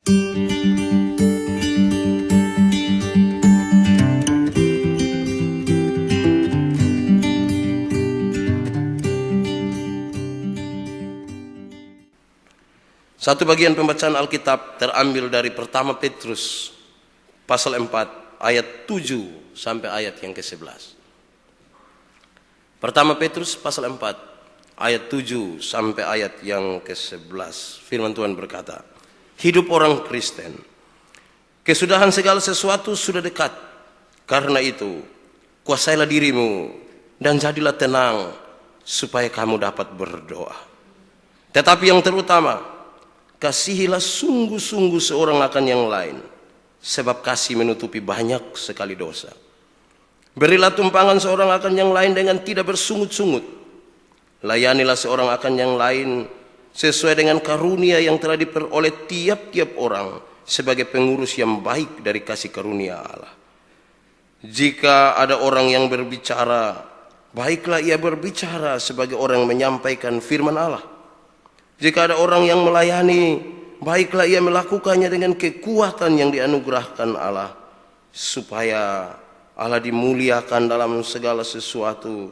Satu bagian pembacaan Alkitab terambil dari pertama Petrus pasal 4 ayat 7 sampai ayat yang ke-11. Pertama Petrus pasal 4 ayat 7 sampai ayat yang ke-11. Firman Tuhan berkata, hidup orang Kristen, kesudahan segala sesuatu sudah dekat. Karena itu, kuasailah dirimu dan jadilah tenang supaya kamu dapat berdoa. Tetapi yang terutama, kasihilah sungguh-sungguh seorang akan yang lain, sebab kasih menutupi banyak sekali dosa. Berilah tumpangan seorang akan yang lain dengan tidak bersungut-sungut. Layanilah seorang akan yang lain sesuai dengan karunia yang telah diperoleh tiap-tiap orang sebagai pengurus yang baik dari kasih karunia Allah. Jika ada orang yang berbicara, baiklah ia berbicara sebagai orang yang menyampaikan firman Allah. Jika ada orang yang melayani, baiklah ia melakukannya dengan kekuatan yang dianugerahkan Allah, supaya Allah dimuliakan dalam segala sesuatu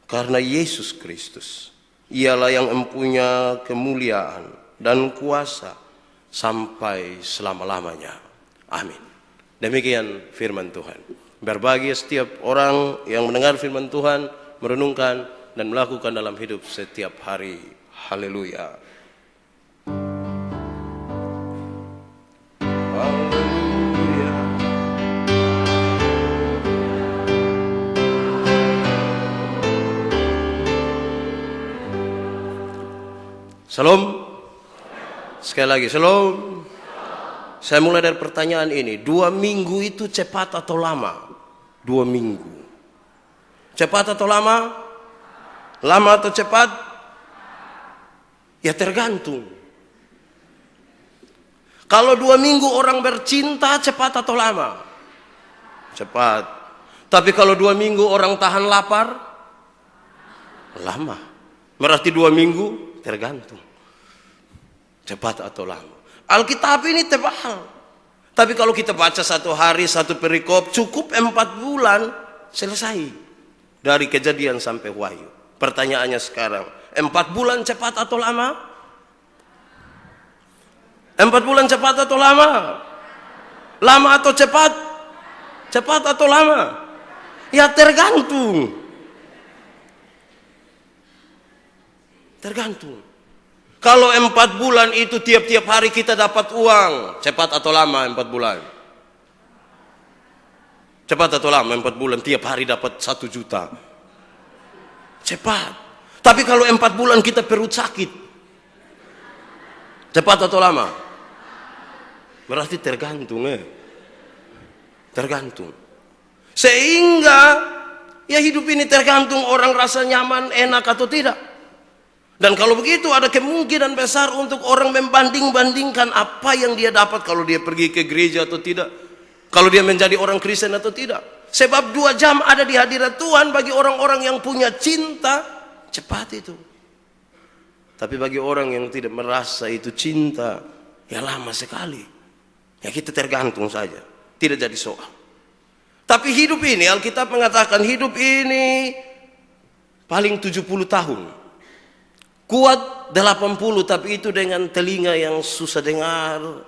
karena Yesus Kristus. Ialah yang mempunyai kemuliaan dan kuasa sampai selama-lamanya. Amin. Demikian firman Tuhan. Berbahagia setiap orang yang mendengar firman Tuhan, merenungkan dan melakukan dalam hidup setiap hari. Haleluya. Haleluya. Shalom. Sekali lagi, shalom. Saya mulai dari pertanyaan ini. 2 minggu itu cepat atau lama? 2 minggu. Cepat atau lama? Lama atau cepat? Ya tergantung. Kalau 2 minggu orang bercinta, cepat atau lama? Cepat. Tapi kalau 2 minggu orang tahan lapar? Lama. Berarti 2 minggu tergantung. Cepat atau lama. Alkitab ini tebal. Tapi kalau kita baca 1 hari 1 perikop, cukup 4 bulan selesai. Dari Kejadian sampai Wahyu. Pertanyaannya sekarang, 4 bulan cepat atau lama? 4 bulan cepat atau lama? Lama atau cepat? Cepat atau lama? Ya tergantung. Tergantung. Kalau 4 bulan itu tiap-tiap hari kita dapat uang, cepat atau lama 4 bulan? Cepat atau lama 4 bulan tiap hari dapat 1 juta? Cepat. Tapi kalau 4 bulan kita perut sakit, cepat atau lama? Berarti tergantung. Tergantung. Sehingga ya hidup ini tergantung orang rasa nyaman, enak atau tidak. Dan kalau begitu ada kemungkinan besar untuk orang membanding-bandingkan apa yang dia dapat kalau dia pergi ke gereja atau tidak, kalau dia menjadi orang Kristen atau tidak. Sebab 2 jam ada di hadirat Tuhan bagi orang-orang yang punya cinta, cepat itu. Tapi bagi orang yang tidak merasa itu cinta, ya lama sekali. Ya kita tergantung saja, tidak jadi soal. Tapi hidup ini, Alkitab mengatakan hidup ini paling 70 tahun. Kuat 80, tapi itu dengan telinga yang susah dengar,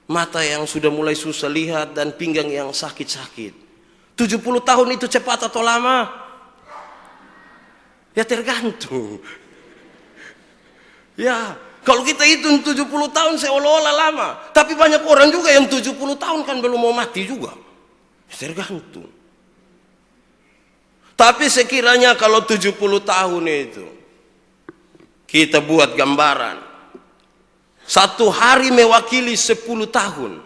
mata yang sudah mulai susah lihat, dan pinggang yang sakit-sakit. 70 tahun itu cepat atau lama? Ya tergantung. Ya, kalau kita hitung 70 tahun seolah-olah lama. Tapi banyak orang juga yang 70 tahun kan belum mau mati juga. Ya tergantung. Tapi sekiranya kalau 70 tahun itu kita buat gambaran, 1 hari mewakili 10 tahun,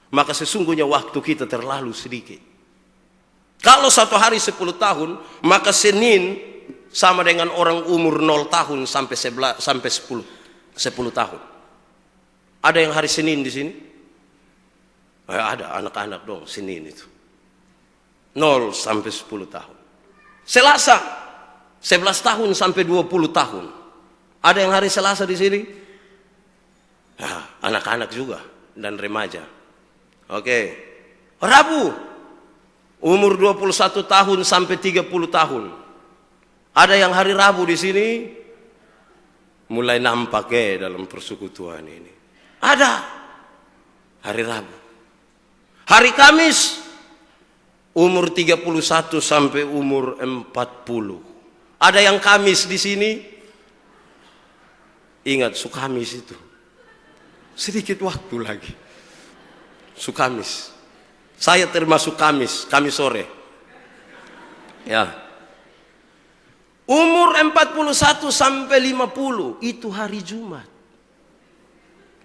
maka sesungguhnya waktu kita terlalu sedikit. Kalau 1 hari 10 tahun, maka Senin sama dengan orang umur 0 tahun sampai 10 tahun. Ada yang hari Senin di sini? Ada anak-anak dong Senin itu. 0 sampai 10 tahun. Selasa 11 tahun sampai 20 tahun. Ada yang hari Selasa di sini? Anak-anak juga dan remaja. Oke. Rabu umur 21 tahun sampai 30 tahun. Ada yang hari Rabu di sini mulai nampak dalam persekutuan ini. Ada hari Rabu. Hari Kamis umur 31 sampai umur 40. Ada yang Kamis di sini. Ingat Sukamis itu. Sedikit waktu lagi. Sukamis. Saya termasuk Kamis sore. Ya. Umur 41 sampai 50 itu hari Jumat.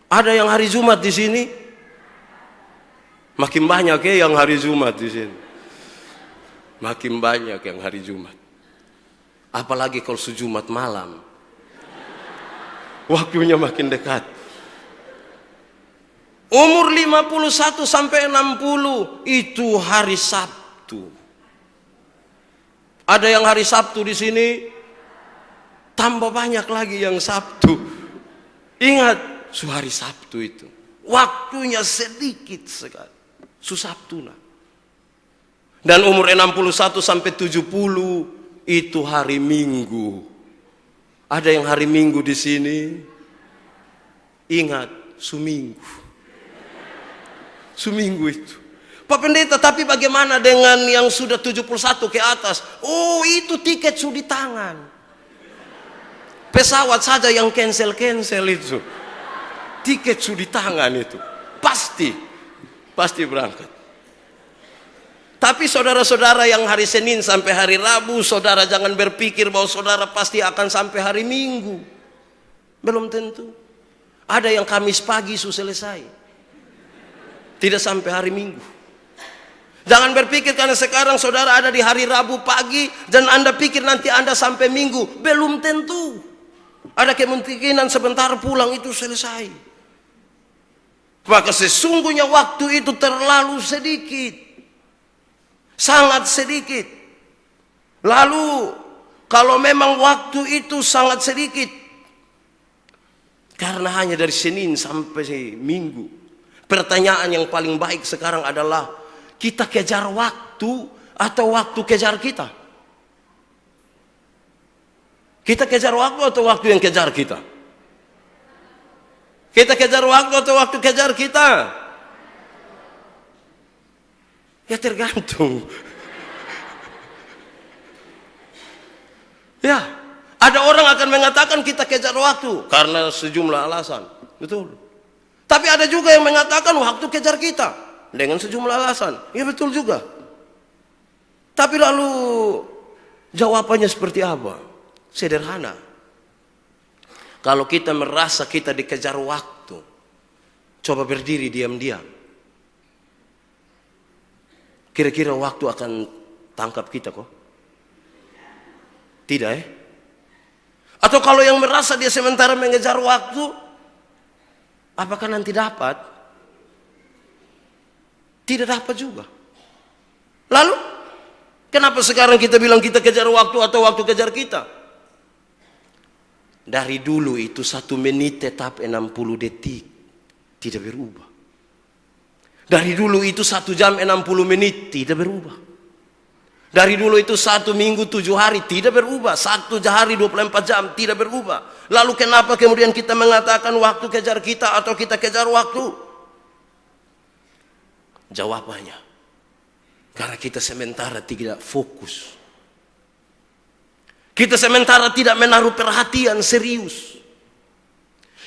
Ada yang hari Jumat di sini? Makin banyak yang hari Jumat di sini. Makin banyak yang hari Jumat. Apalagi kalau Jumat malam. Waktunya makin dekat. Umur 51 sampai 60 itu hari Sabtu. Ada yang hari Sabtu di sini, tambah banyak lagi yang Sabtu. Ingat, hari Sabtu itu waktunya sedikit sekali. Sabtu. Dan umur 61 sampai 70 itu hari Minggu. Ada yang hari Minggu di sini? Ingat, Minggu. Seminggu itu. Pak Pendeta, tapi bagaimana dengan yang sudah 71 ke atas? Oh, itu tiket sudah di tangan. Pesawat saja yang cancel itu. Tiket sudah di tangan itu. Pasti berangkat. Tapi saudara-saudara yang hari Senin sampai hari Rabu, saudara jangan berpikir bahwa saudara pasti akan sampai hari Minggu. Belum tentu. Ada yang Kamis pagi sudah selesai. Tidak sampai hari Minggu. Jangan berpikir karena sekarang saudara ada di hari Rabu pagi dan Anda pikir nanti Anda sampai Minggu. Belum tentu. Ada kemungkinan sebentar pulang itu selesai. Maka sesungguhnya waktu itu terlalu sedikit. Sangat sedikit. Lalu kalau memang waktu itu sangat sedikit, karena hanya dari Senin sampai Minggu, pertanyaan yang paling baik sekarang adalah, kita kejar waktu atau waktu kejar kita? Kita kejar waktu atau waktu yang kejar kita? Kita kejar waktu atau waktu kejar kita? Ya tergantung. Ya, ada orang akan mengatakan kita kejar waktu karena sejumlah alasan. Betul. Tapi ada juga yang mengatakan waktu kejar kita dengan sejumlah alasan. Ya betul juga. Tapi lalu jawabannya seperti apa? Sederhana. Kalau kita merasa kita dikejar waktu, coba berdiri diam-diam. Kira-kira waktu akan tangkap kita kok? Tidak Atau kalau yang merasa dia sementara mengejar waktu, apakah nanti dapat? Tidak dapat juga. Lalu, kenapa sekarang kita bilang kita kejar waktu atau waktu kejar kita? Dari dulu itu 1 menit tetap 60 detik. Tidak berubah. Dari dulu itu 1 jam 60 menit. Tidak berubah. Dari dulu itu 1 minggu 7 hari. Tidak berubah. 1 hari 24 jam. Tidak berubah. Lalu kenapa kemudian kita mengatakan waktu kejar kita atau kita kejar waktu? Jawabannya, karena kita sementara tidak fokus. Kita sementara tidak menaruh perhatian serius.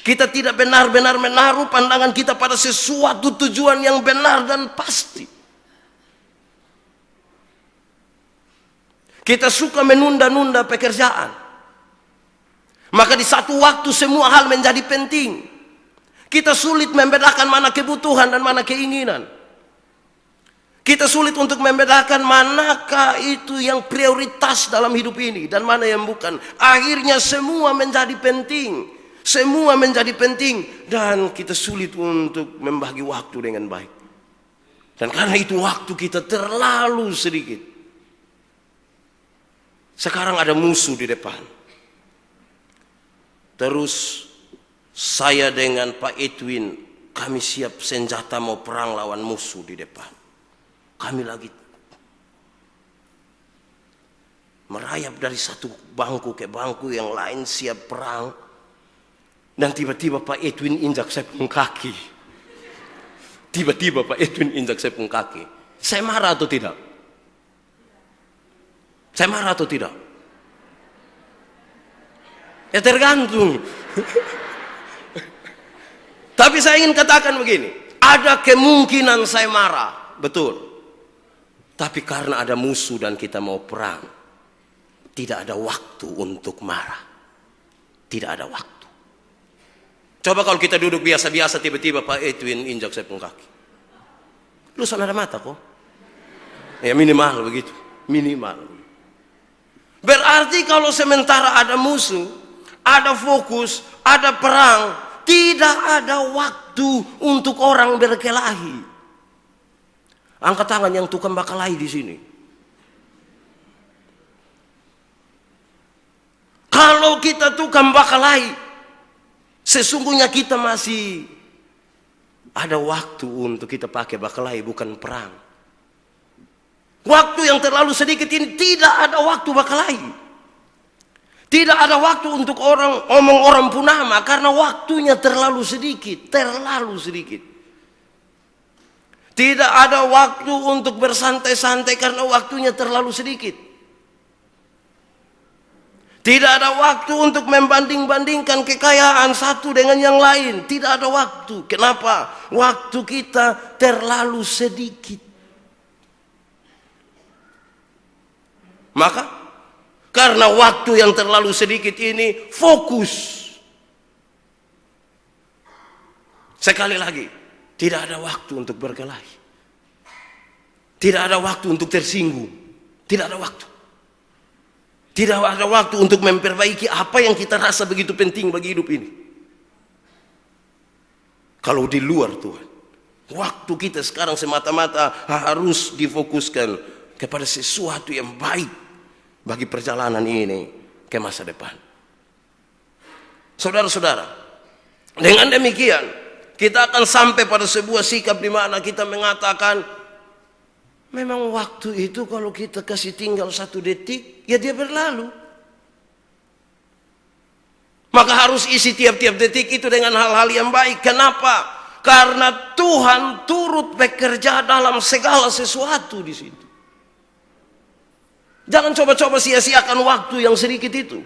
Kita tidak benar-benar menaruh pandangan kita pada sesuatu tujuan yang benar dan pasti. Kita suka menunda-nunda pekerjaan. Maka di satu waktu semua hal menjadi penting. Kita sulit membedakan mana kebutuhan dan mana keinginan. Kita sulit untuk membedakan manakah itu yang prioritas dalam hidup ini dan mana yang bukan. Akhirnya semua menjadi penting. Semua menjadi penting dan kita sulit untuk membagi waktu dengan baik. Dan karena itu waktu kita terlalu sedikit. Sekarang ada musuh di depan. Terus Saya dengan Pak Edwin, kami siap senjata mau perang lawan musuh di depan. Kami lagi merayap dari satu bangku ke bangku yang lain siap perang. Dan tiba-tiba Pak Edwin injak saya pun kaki. Tiba-tiba Pak Edwin injak saya pun kaki. Saya marah atau tidak? Saya marah atau tidak? Ya tergantung. Tapi saya ingin katakan begini, ada kemungkinan saya marah, betul. Tapi karena ada musuh dan kita mau perang, tidak ada waktu untuk marah. Tidak ada waktu. Coba kalau kita duduk biasa-biasa, tiba-tiba Pak Edwin injak saya pun kaki. Lu sana ada mata kok. Ya minimal begitu, minimal. Berarti kalau sementara ada musuh, ada fokus, ada perang, tidak ada waktu untuk orang berkelahi. Angkat tangan yang tukang bakalahi di sini. Kalau kita tukang bakalahi, sesungguhnya kita masih ada waktu untuk kita pakai bakalahi, bukan perang. Waktu yang terlalu sedikit ini tidak ada waktu bakalahi. Tidak ada waktu untuk omong orang punama karena waktunya terlalu sedikit, terlalu sedikit. Tidak ada waktu untuk bersantai-santai karena waktunya terlalu sedikit. Tidak ada waktu untuk membanding-bandingkan kekayaan satu dengan yang lain. Tidak ada waktu. Kenapa? Waktu kita terlalu sedikit. Maka karena waktu yang terlalu sedikit ini, fokus. Sekali lagi, tidak ada waktu untuk berkelahi. Tidak ada waktu untuk tersinggung. Tidak ada waktu. Tidak ada waktu untuk memperbaiki apa yang kita rasa begitu penting bagi hidup ini. Kalau di luar Tuhan, waktu kita sekarang semata-mata harus difokuskan kepada sesuatu yang baik bagi perjalanan ini ke masa depan. Saudara-saudara, dengan demikian kita akan sampai pada sebuah sikap di mana kita mengatakan, memang waktu itu kalau kita kasih tinggal 1 detik, ya dia berlalu. Maka harus isi tiap-tiap detik itu dengan hal-hal yang baik. Kenapa? Karena Tuhan turut bekerja dalam segala sesuatu di situ. Jangan coba-coba sia-siakan waktu yang sedikit itu.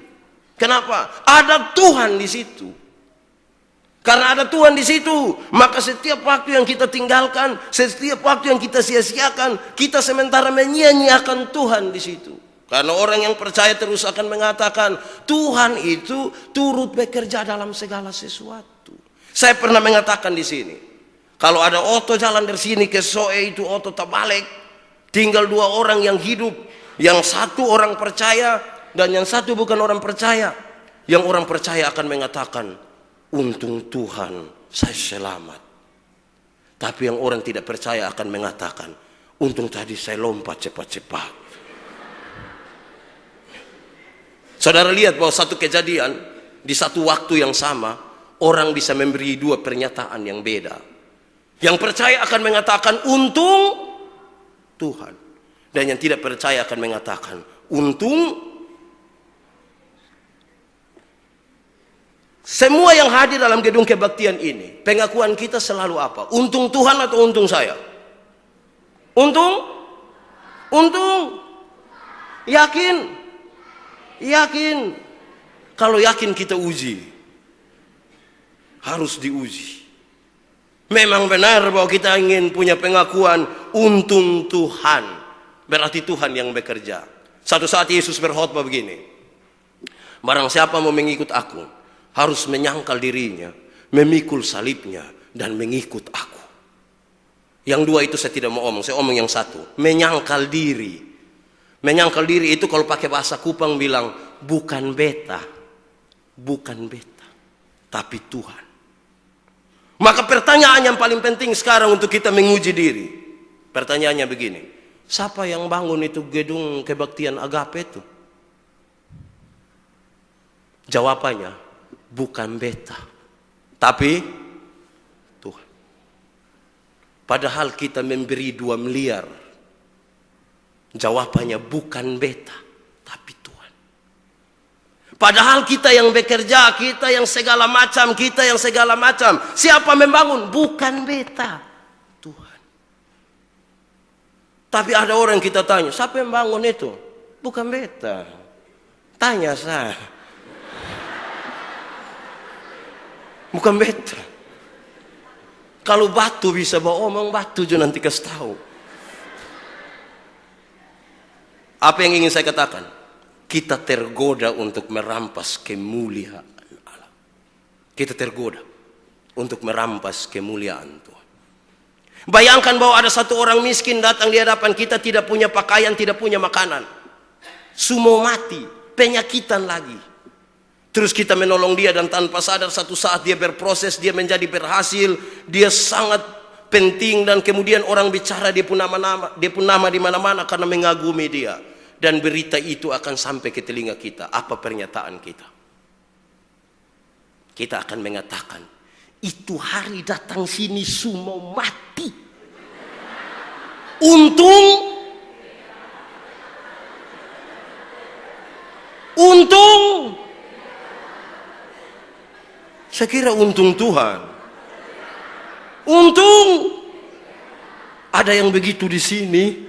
Kenapa? Ada Tuhan di situ. Karena ada Tuhan di situ, maka setiap waktu yang kita tinggalkan, setiap waktu yang kita sia-siakan, kita sementara menyia-nyiakan Tuhan di situ. Karena orang yang percaya terus akan mengatakan, Tuhan itu turut bekerja dalam segala sesuatu. Saya pernah mengatakan di sini, kalau ada oto jalan dari sini ke Soe itu oto tak balik, tinggal 2 orang yang hidup. Yang satu orang percaya dan yang satu bukan orang percaya. Yang orang percaya akan mengatakan, untung Tuhan saya selamat. Tapi yang orang tidak percaya akan mengatakan, untung tadi saya lompat cepat-cepat. Saudara lihat bahwa satu kejadian di satu waktu yang sama, orang bisa memberi 2 pernyataan yang beda. Yang percaya akan mengatakan, untung Tuhan. Dan yang tidak percaya akan mengatakan, untung. Semua yang hadir dalam gedung kebaktian ini, pengakuan kita selalu apa? Untung Tuhan atau untung saya? Untung? Untung? Yakin? Yakin? Kalau yakin kita uji. Harus diuji. Memang benar bahwa kita ingin punya pengakuan untung Tuhan. Berarti Tuhan yang bekerja. Satu saat Yesus berkhotbah begini. Barang siapa mau mengikut aku, harus menyangkal dirinya, memikul salibnya, dan mengikut aku. Yang 2 itu saya tidak mau omong, saya omong yang satu. Menyangkal diri. Menyangkal diri itu kalau pakai bahasa Kupang bilang, bukan beta. Bukan beta. Tapi Tuhan. Maka pertanyaan yang paling penting sekarang untuk kita menguji diri. Pertanyaannya begini. Siapa yang bangun itu gedung kebaktian Agape itu? Jawabannya, bukan beta. Tapi Tuhan. Padahal kita memberi 2 miliar. Jawabannya bukan beta, tapi Tuhan. Padahal kita yang bekerja, kita yang segala macam, siapa membangun? Bukan beta, Tuhan. Tapi ada orang kita tanya, siapa yang bangun itu? Bukan beta. Tanya saya. Bukan beta. Kalau batu bisa bawa omong, batu juga nanti kasih tahu. Apa yang ingin saya katakan? Kita tergoda untuk merampas kemuliaan Allah. Kita tergoda untuk merampas kemuliaan Tuhan. Bayangkan bahwa ada satu orang miskin datang di hadapan kita, tidak punya pakaian, tidak punya makanan. Semua mati, penyakitan lagi. Terus kita menolong dia dan tanpa sadar satu saat dia berproses, dia menjadi berhasil, dia sangat penting dan kemudian orang bicara dia pun nama di mana-mana karena mengagumi dia. Dan berita itu akan sampai ke telinga kita. Apa pernyataan kita? Kita akan mengatakan, itu hari datang sini semua mati. Untung saya kira untung Tuhan. Untung ada yang begitu di sini.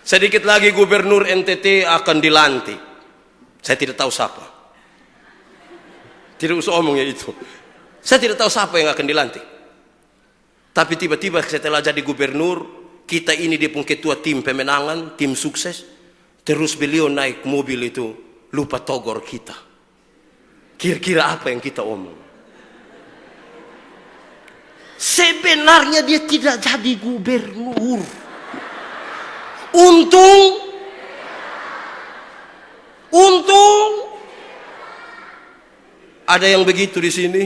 Sedikit lagi gubernur NTT akan dilantik. Saya tidak tahu siapa. Tidak usah omongnya itu. Saya tidak tahu siapa yang akan dilantik. Tapi tiba-tiba setelah jadi gubernur, kita ini dia pun ketua tim pemenangan, tim sukses. Terus beliau naik mobil itu, lupa togor kita. Kira-kira apa yang kita omong? Sebenarnya dia tidak jadi gubernur. Untung ada yang begitu di sini.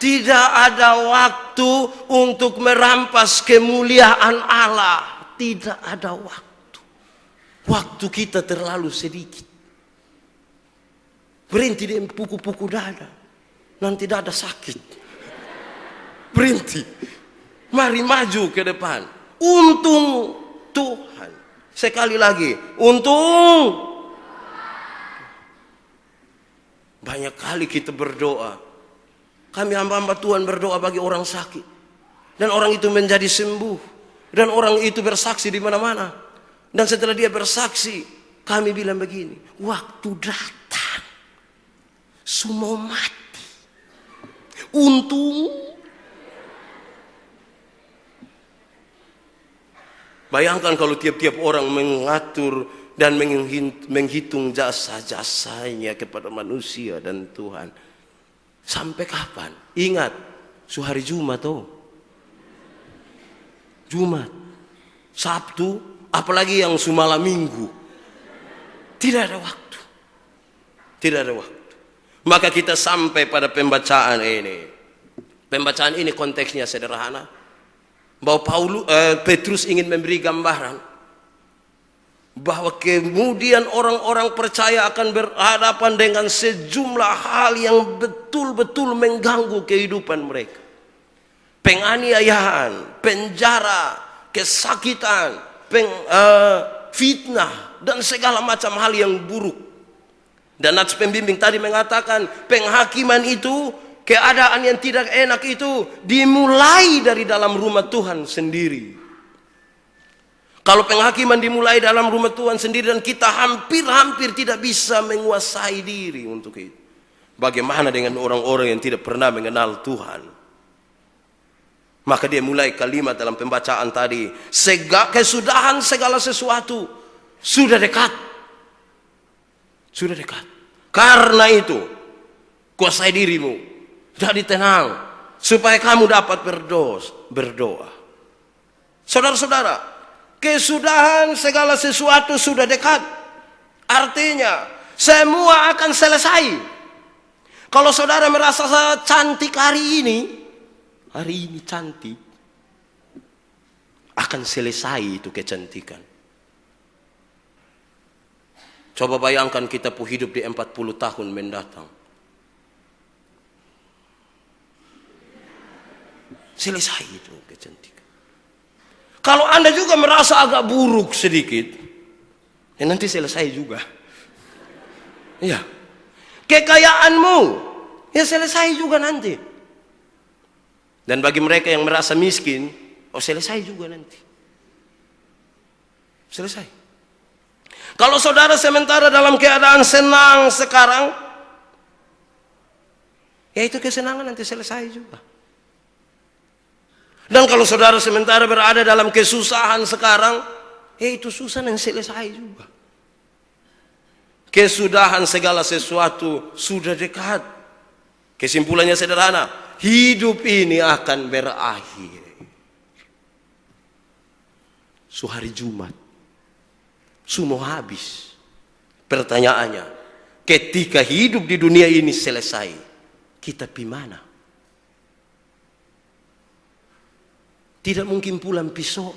Tidak ada waktu untuk merampas kemuliaan Allah. Tidak ada waktu. Waktu kita terlalu sedikit. Berhenti di puku-puku dada. Nanti dada sakit. Berhenti. Mari maju ke depan. Untung Tuhan. Sekali lagi. Untung. Banyak kali kita berdoa. Kami hamba-hamba Tuhan berdoa bagi orang sakit. Dan orang itu menjadi sembuh. Dan orang itu bersaksi di mana-mana. Dan setelah dia bersaksi, kami bilang begini. Waktu datang. Semua mati. Untung. Bayangkan kalau tiap-tiap orang mengatur dan menghitung jasa-jasanya kepada manusia dan Tuhan. Sampai kapan? Ingat, hari Jumat tuh. Jumat, Sabtu, apalagi yang malam Minggu. Tidak ada waktu. Tidak ada waktu. Maka kita sampai pada pembacaan ini. Pembacaan ini konteksnya sederhana. Bahwa Petrus ingin memberi gambaran bahwa kemudian orang-orang percaya akan berhadapan dengan sejumlah hal yang betul-betul mengganggu kehidupan mereka. Penganiayaan, penjara, kesakitan, fitnah dan segala macam hal yang buruk. Dan nats pembimbing tadi mengatakan penghakiman itu, keadaan yang tidak enak itu dimulai dari dalam rumah Tuhan sendiri. Kalau penghakiman dimulai dalam rumah Tuhan sendiri dan kita hampir-hampir tidak bisa menguasai diri untuk itu. Bagaimana dengan orang-orang yang tidak pernah mengenal Tuhan? Maka dia mulai kalimat dalam pembacaan tadi. Kesudahan segala sesuatu sudah dekat. Sudah dekat. Karena itu, kuasai dirimu. Jadi tenang, supaya kamu dapat berdoa. Saudara-saudara, kesudahan segala sesuatu sudah dekat. Artinya, semua akan selesai. Kalau saudara merasa cantik hari ini cantik, akan selesai itu kecantikan. Coba bayangkan kita pun hidup di 40 tahun mendatang. Selesai itu kecantikan. Kalau Anda juga merasa agak buruk sedikit, ya nanti selesai juga. Iya. Kekayaanmu, ya selesai juga nanti. Dan bagi mereka yang merasa miskin, oh selesai juga nanti. Selesai. Kalau saudara sementara dalam keadaan senang sekarang, ya itu kesenangan nanti selesai juga. Dan kalau saudara sementara berada dalam kesusahan sekarang, ya itu susah dan selesai juga. Kesudahan segala sesuatu sudah dekat. Kesimpulannya sederhana, hidup ini akan berakhir. Hari Jumat, semua habis. Pertanyaannya, ketika hidup di dunia ini selesai, kita di mana? Tidak mungkin pulang pisau,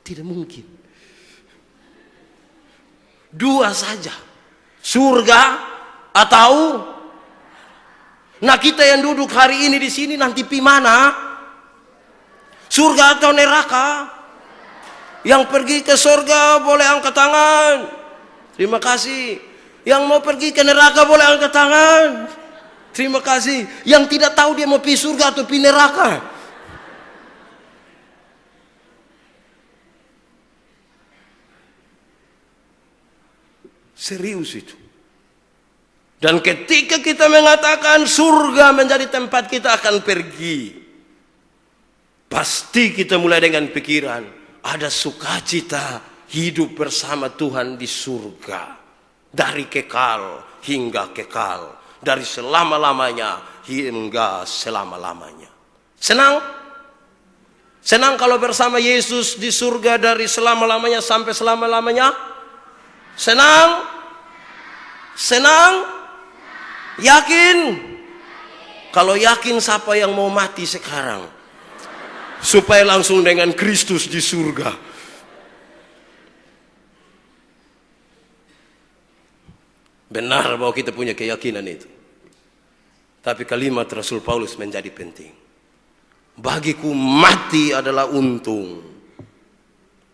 tidak mungkin. Dua saja, surga atau, nah kita yang duduk hari ini di sini nanti pi mana? Surga atau neraka? Yang pergi ke surga boleh angkat tangan. Terima kasih. Yang mau pergi ke neraka boleh angkat tangan. Terima kasih. Yang tidak tahu dia mau pi surga atau pi neraka. Serius itu. Dan ketika kita mengatakan surga menjadi tempat kita akan pergi, pasti kita mulai dengan pikiran, ada sukacita hidup bersama Tuhan di surga. Dari kekal hingga kekal. Dari selama-lamanya hingga selama-lamanya. Senang? Senang kalau bersama Yesus di surga dari selama-lamanya sampai selama-lamanya? Senang? Senang? Yakin? Kalau yakin, siapa yang mau mati sekarang? Supaya langsung dengan Kristus di surga. Benar bahwa kita punya keyakinan itu. Tapi kalimat Rasul Paulus menjadi penting. Bagiku mati adalah untung.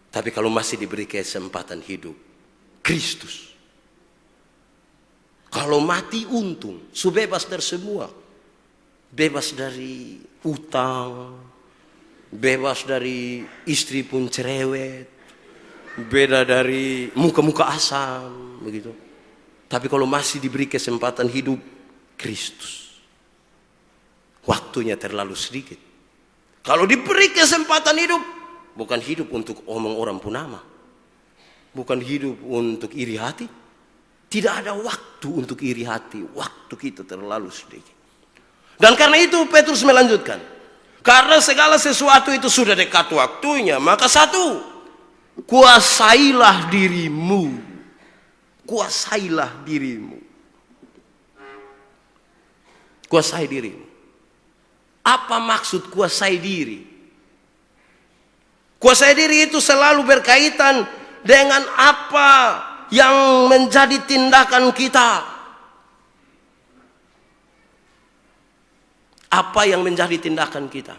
Tapi kalau masih diberi kesempatan hidup, Kristus. Kalau mati untung, bebas dari semua. Bebas dari utang, bebas dari istri pun cerewet, beda dari muka-muka asam, begitu. Tapi kalau masih diberi kesempatan hidup, Kristus. Waktunya terlalu sedikit. Kalau diberi kesempatan hidup, bukan hidup untuk omong orang punama. Bukan hidup untuk iri hati. Tidak ada waktu untuk iri hati. Waktu kita terlalu sedikit. Dan karena itu Petrus melanjutkan. Karena segala sesuatu itu sudah dekat waktunya. Maka satu, kuasailah dirimu. Kuasailah dirimu. Kuasai dirimu. Apa maksud kuasai diri? Kuasai diri itu selalu berkaitan dengan apa yang menjadi tindakan kita. Apa yang menjadi tindakan kita.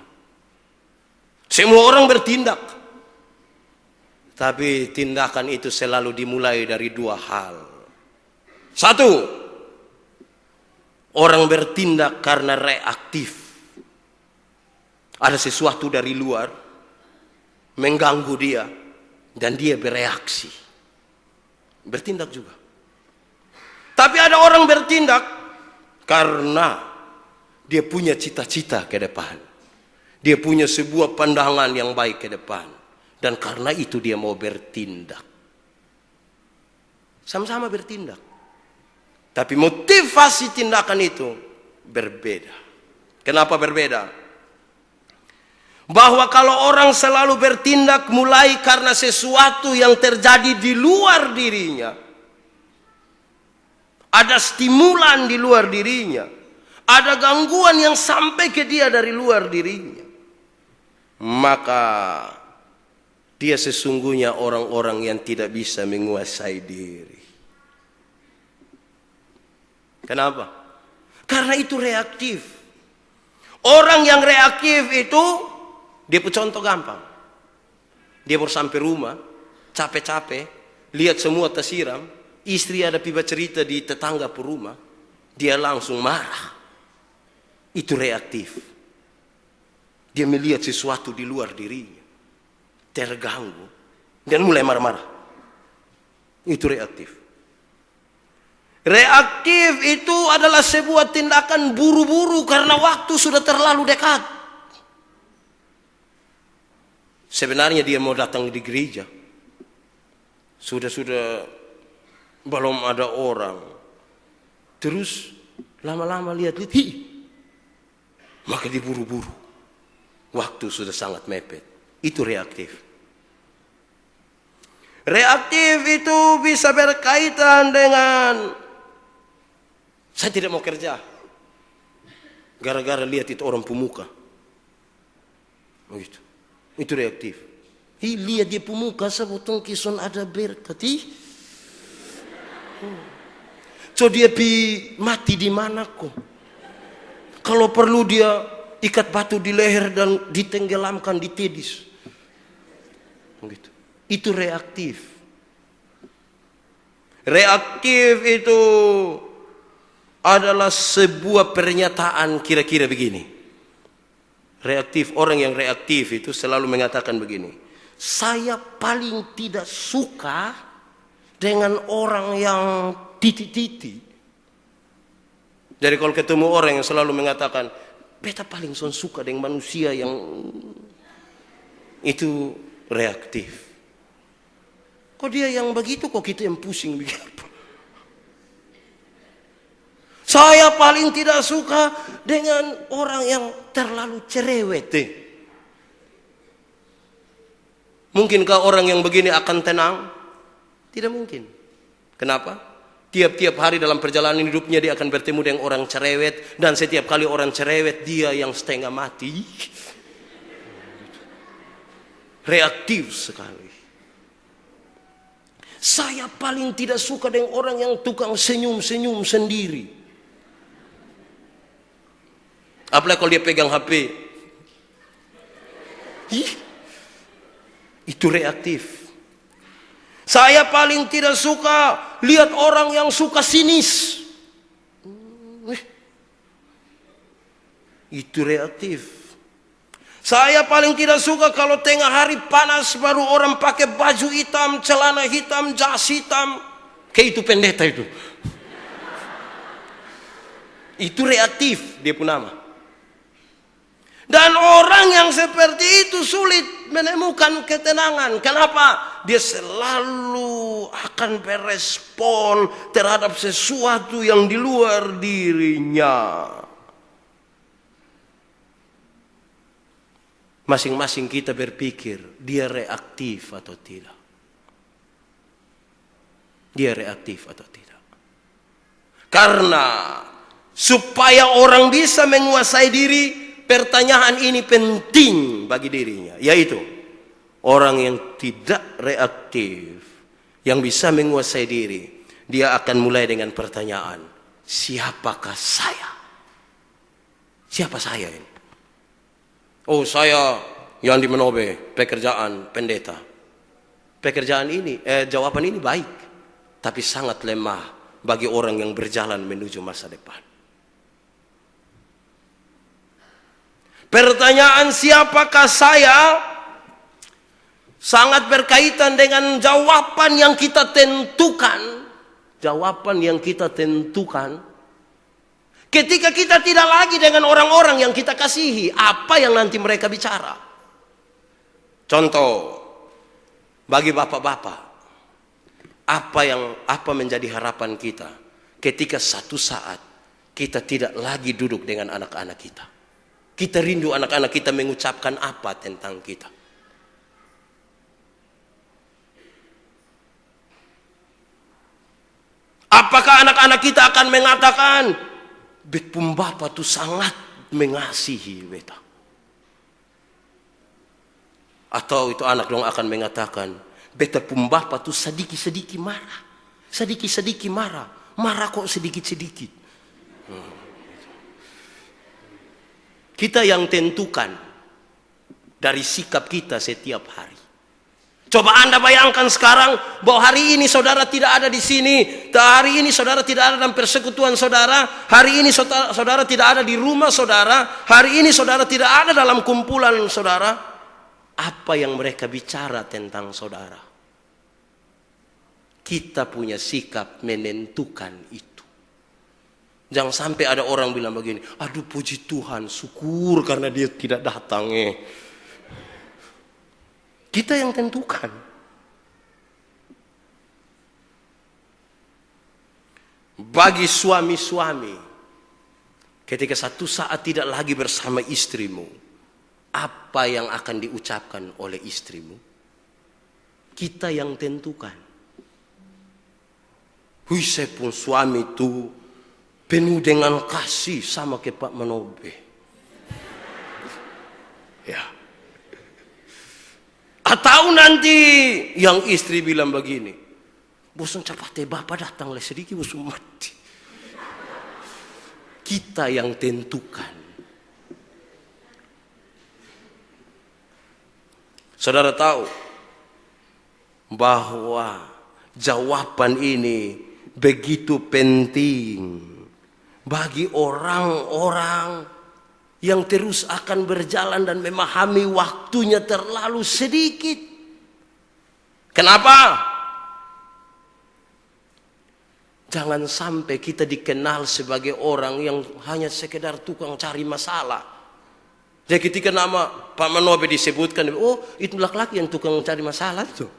Semua orang bertindak. Tapi tindakan itu selalu dimulai dari dua hal. Satu, orang bertindak karena reaktif. Ada sesuatu dari luar mengganggu dia. Dan dia bereaksi. Bertindak juga. Tapi ada orang bertindak karena dia punya cita-cita ke depan. Dia punya sebuah pandangan yang baik ke depan. Dan karena itu dia mau bertindak. Sama-sama bertindak. Tapi motivasi tindakan itu berbeda. Kenapa berbeda? Bahwa kalau orang selalu bertindak mulai karena sesuatu yang terjadi di luar dirinya. Ada stimulan di luar dirinya. Ada gangguan yang sampai ke dia dari luar dirinya. Maka dia sesungguhnya orang-orang yang tidak bisa menguasai diri. Kenapa? Karena itu reaktif. Orang yang reaktif itu, dia punya contoh gampang. Dia baru sampai rumah, capek-capek, lihat semua tersiram, istri ada piba cerita di tetangga per rumah, dia langsung marah. Itu reaktif. Dia melihat sesuatu di luar dirinya, terganggu, dan mulai marah-marah. Itu reaktif. Reaktif itu adalah sebuah tindakan buru-buru karena waktu sudah terlalu dekat. Sebenarnya dia mau datang di gereja. Sudah belum ada orang. Terus lama-lama lihat, maka dia buru-buru. Waktu sudah sangat mepet. Itu reaktif. Reaktif itu bisa berkaitan dengan saya tidak mau kerja. Gara-gara lihat itu orang pemuka. Begitu. Itu reaktif. Lihat dia pemuka sebutong kison ada berkat. So dia mati di mana kok? Kalau perlu dia ikat batu di leher dan ditenggelamkan di Tedis. Begitu. Itu reaktif. Reaktif itu adalah sebuah pernyataan kira-kira begini. Reaktif, orang yang reaktif itu selalu mengatakan begini. Saya paling tidak suka dengan orang yang titik-titik. Jadi kalau ketemu orang yang selalu mengatakan, beta paling suka dengan manusia yang itu reaktif. Kok dia yang begitu, kok kita yang pusing begitu? Saya paling tidak suka dengan orang yang terlalu cerewet. Mungkinkah orang yang begini akan tenang? Tidak mungkin. Kenapa? Tiap-tiap hari dalam perjalanan hidupnya dia akan bertemu dengan orang cerewet. Dan setiap kali orang cerewet dia yang setengah mati. Reaktif sekali. Saya paling tidak suka dengan orang yang tukang senyum-senyum sendiri. Apalagi kalau dia pegang HP. Itu reaktif. Saya paling tidak suka lihat orang yang suka sinis. Itu reaktif. Saya paling tidak suka kalau tengah hari panas baru orang pakai baju hitam, celana hitam, jas hitam. Kayak itu pendeta itu. Itu reaktif, dia pun nama. Dan orang yang seperti itu sulit menemukan ketenangan. Kenapa? Dia selalu akan berespon terhadap sesuatu yang di luar dirinya. Masing-masing kita berpikir, dia reaktif atau tidak. Dia reaktif atau tidak. Karena supaya orang bisa menguasai diri, pertanyaan ini penting bagi dirinya, yaitu orang yang tidak reaktif, yang bisa menguasai diri, dia akan mulai dengan pertanyaan, siapakah saya? Siapa saya ini? Oh, saya yang di Menobe, pekerjaan pendeta. Pekerjaan ini, jawaban ini baik, tapi sangat lemah bagi orang yang berjalan menuju masa depan. Pertanyaan siapakah saya sangat berkaitan dengan jawaban yang kita tentukan. Jawaban yang kita tentukan ketika kita tidak lagi dengan orang-orang yang kita kasihi. Apa yang nanti mereka bicara. Contoh, bagi bapak-bapak, apa menjadi harapan kita ketika satu saat kita tidak lagi duduk dengan anak-anak kita. Kita rindu anak-anak kita mengucapkan apa tentang kita. Apakah anak-anak kita akan mengatakan, bet pun bapa tuh sangat mengasihi beta. Atau itu anak dong akan mengatakan, beta pun bapa tuh sedikit-sedikit marah. Sedikit-sedikit marah. Marah kok sedikit-sedikit. Kita yang tentukan dari sikap kita setiap hari. Coba Anda bayangkan sekarang bahwa hari ini saudara tidak ada di sini, hari ini saudara tidak ada dalam persekutuan saudara, hari ini saudara tidak ada di rumah saudara, hari ini saudara tidak ada dalam kumpulan saudara. Apa yang mereka bicara tentang saudara? Kita punya sikap menentukan itu. Jangan sampai ada orang bilang begini, aduh puji Tuhan, syukur karena dia tidak datang. Kita yang tentukan. Bagi suami-suami, ketika satu saat tidak lagi bersama istrimu, apa yang akan diucapkan oleh istrimu? Kita yang tentukan. Saya pun suami itu penuh dengan kasih sama ke Pak Manobe. Ya. Atau nanti yang istri bilang begini, bosan cepat bapak datang le sedikit bosan mati. Kita yang tentukan. Saudara tahu bahwa jawaban ini begitu penting bagi orang-orang yang terus akan berjalan dan memahami waktunya terlalu sedikit. Kenapa? Jangan sampai kita dikenal sebagai orang yang hanya sekedar tukang cari masalah. Jadi ketika nama Pak Manobe disebutkan, oh itu laki-laki yang tukang cari masalah itu.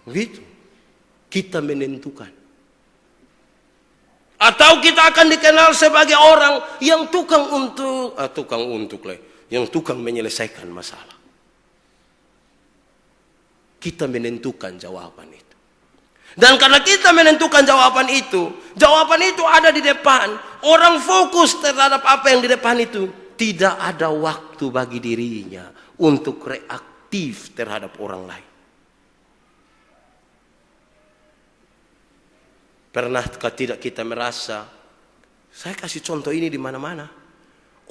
Begitu. Kita menentukan. Atau kita akan dikenal sebagai orang yang tukang menyelesaikan masalah. Kita menentukan jawaban itu. Dan karena kita menentukan jawaban itu ada di depan. Orang fokus terhadap apa yang di depan itu. Tidak ada waktu bagi dirinya untuk reaktif terhadap orang lain. Pernahkah tidak kita merasa, saya kasih contoh ini di mana-mana.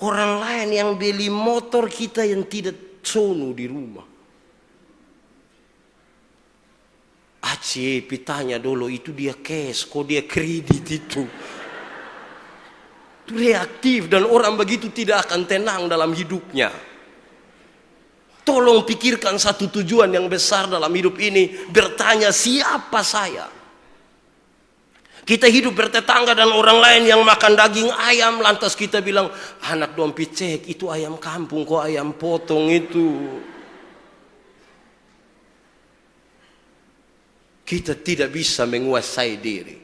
Orang lain yang beli motor kita yang tidak sono di rumah. Aci pitanya dulu itu dia cash, kok dia kredit itu. Itu reaktif dan orang begitu tidak akan tenang dalam hidupnya. Tolong pikirkan satu tujuan yang besar dalam hidup ini. Bertanya siapa saya? Kita hidup bertetangga dan orang lain yang makan daging ayam. Lantas kita bilang, anak dong picek itu ayam kampung, kok ayam potong itu. Kita tidak bisa menguasai diri.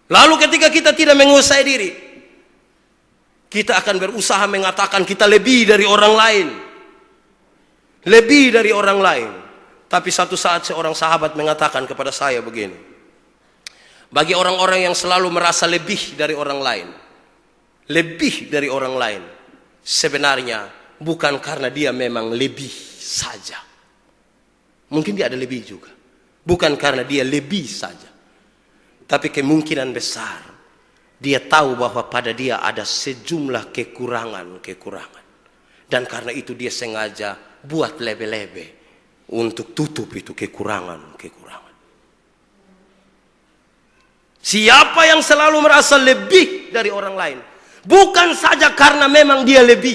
Lalu ketika kita tidak menguasai diri, kita akan berusaha mengatakan kita lebih dari orang lain. Lebih dari orang lain. Tapi satu saat seorang sahabat mengatakan kepada saya begini. Bagi orang-orang yang selalu merasa lebih dari orang lain. Lebih dari orang lain. Sebenarnya bukan karena dia memang lebih saja. Mungkin dia ada lebih juga. Bukan karena dia lebih saja. Tapi kemungkinan besar. Dia tahu bahwa pada dia ada sejumlah kekurangan-kekurangan. Dan karena itu dia sengaja buat lebe-lebe. Untuk tutup itu kekurangan-kekurangan. Siapa yang selalu merasa lebih dari orang lain. Bukan saja karena memang dia lebih.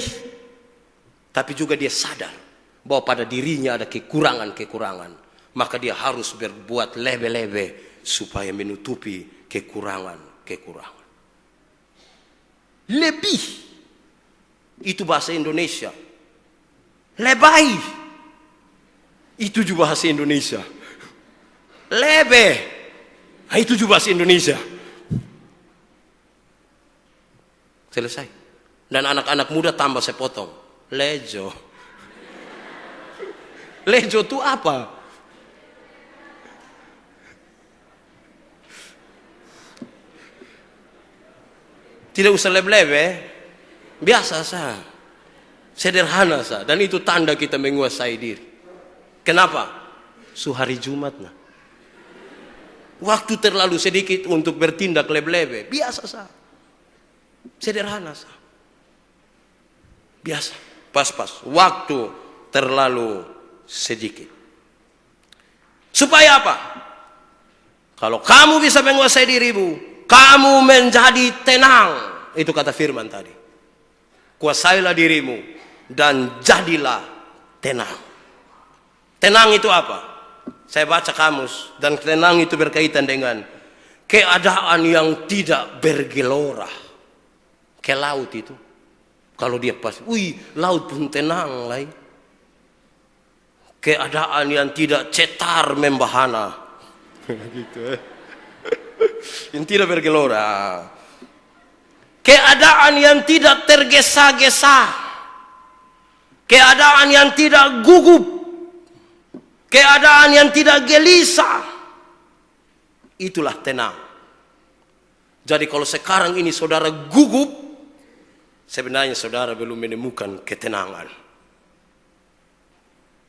Tapi juga dia sadar bahwa pada dirinya ada kekurangan-kekurangan. Maka dia harus berbuat lebe-lebe supaya menutupi kekurangan-kekurangan. Lebih. Itu bahasa Indonesia. Lebay. Itu juga bahasa Indonesia. Lebe. Nah, itu juga bahasa Indonesia. Selesai. Dan anak-anak muda tambah sepotong. Lejo. Lejo itu apa? Tidak usah lebe-lebe. Biasa sah. Sederhana sah. Dan itu tanda kita menguasai diri. Kenapa? Hari Jumat nah. Waktu terlalu sedikit untuk bertindak lebe-lebe. Biasa saja. Sederhana saja. Biasa. Pas-pas. Waktu terlalu sedikit. Supaya apa? Kalau kamu bisa menguasai dirimu, kamu menjadi tenang. Itu kata firman tadi. Kuasailah dirimu dan jadilah tenang. Tenang itu apa? Saya baca kamus, dan tenang itu berkaitan dengan keadaan yang tidak bergelora. Kayak laut itu. Kalau dia pas, laut pun tenang lah. Keadaan yang tidak cetar membahana. Gitu yang tidak bergelora. Keadaan yang tidak tergesa-gesa. Keadaan yang tidak gugup. Keadaan yang tidak gelisah. Itulah tenang. Jadi kalau sekarang ini saudara gugup, sebenarnya saudara belum menemukan ketenangan.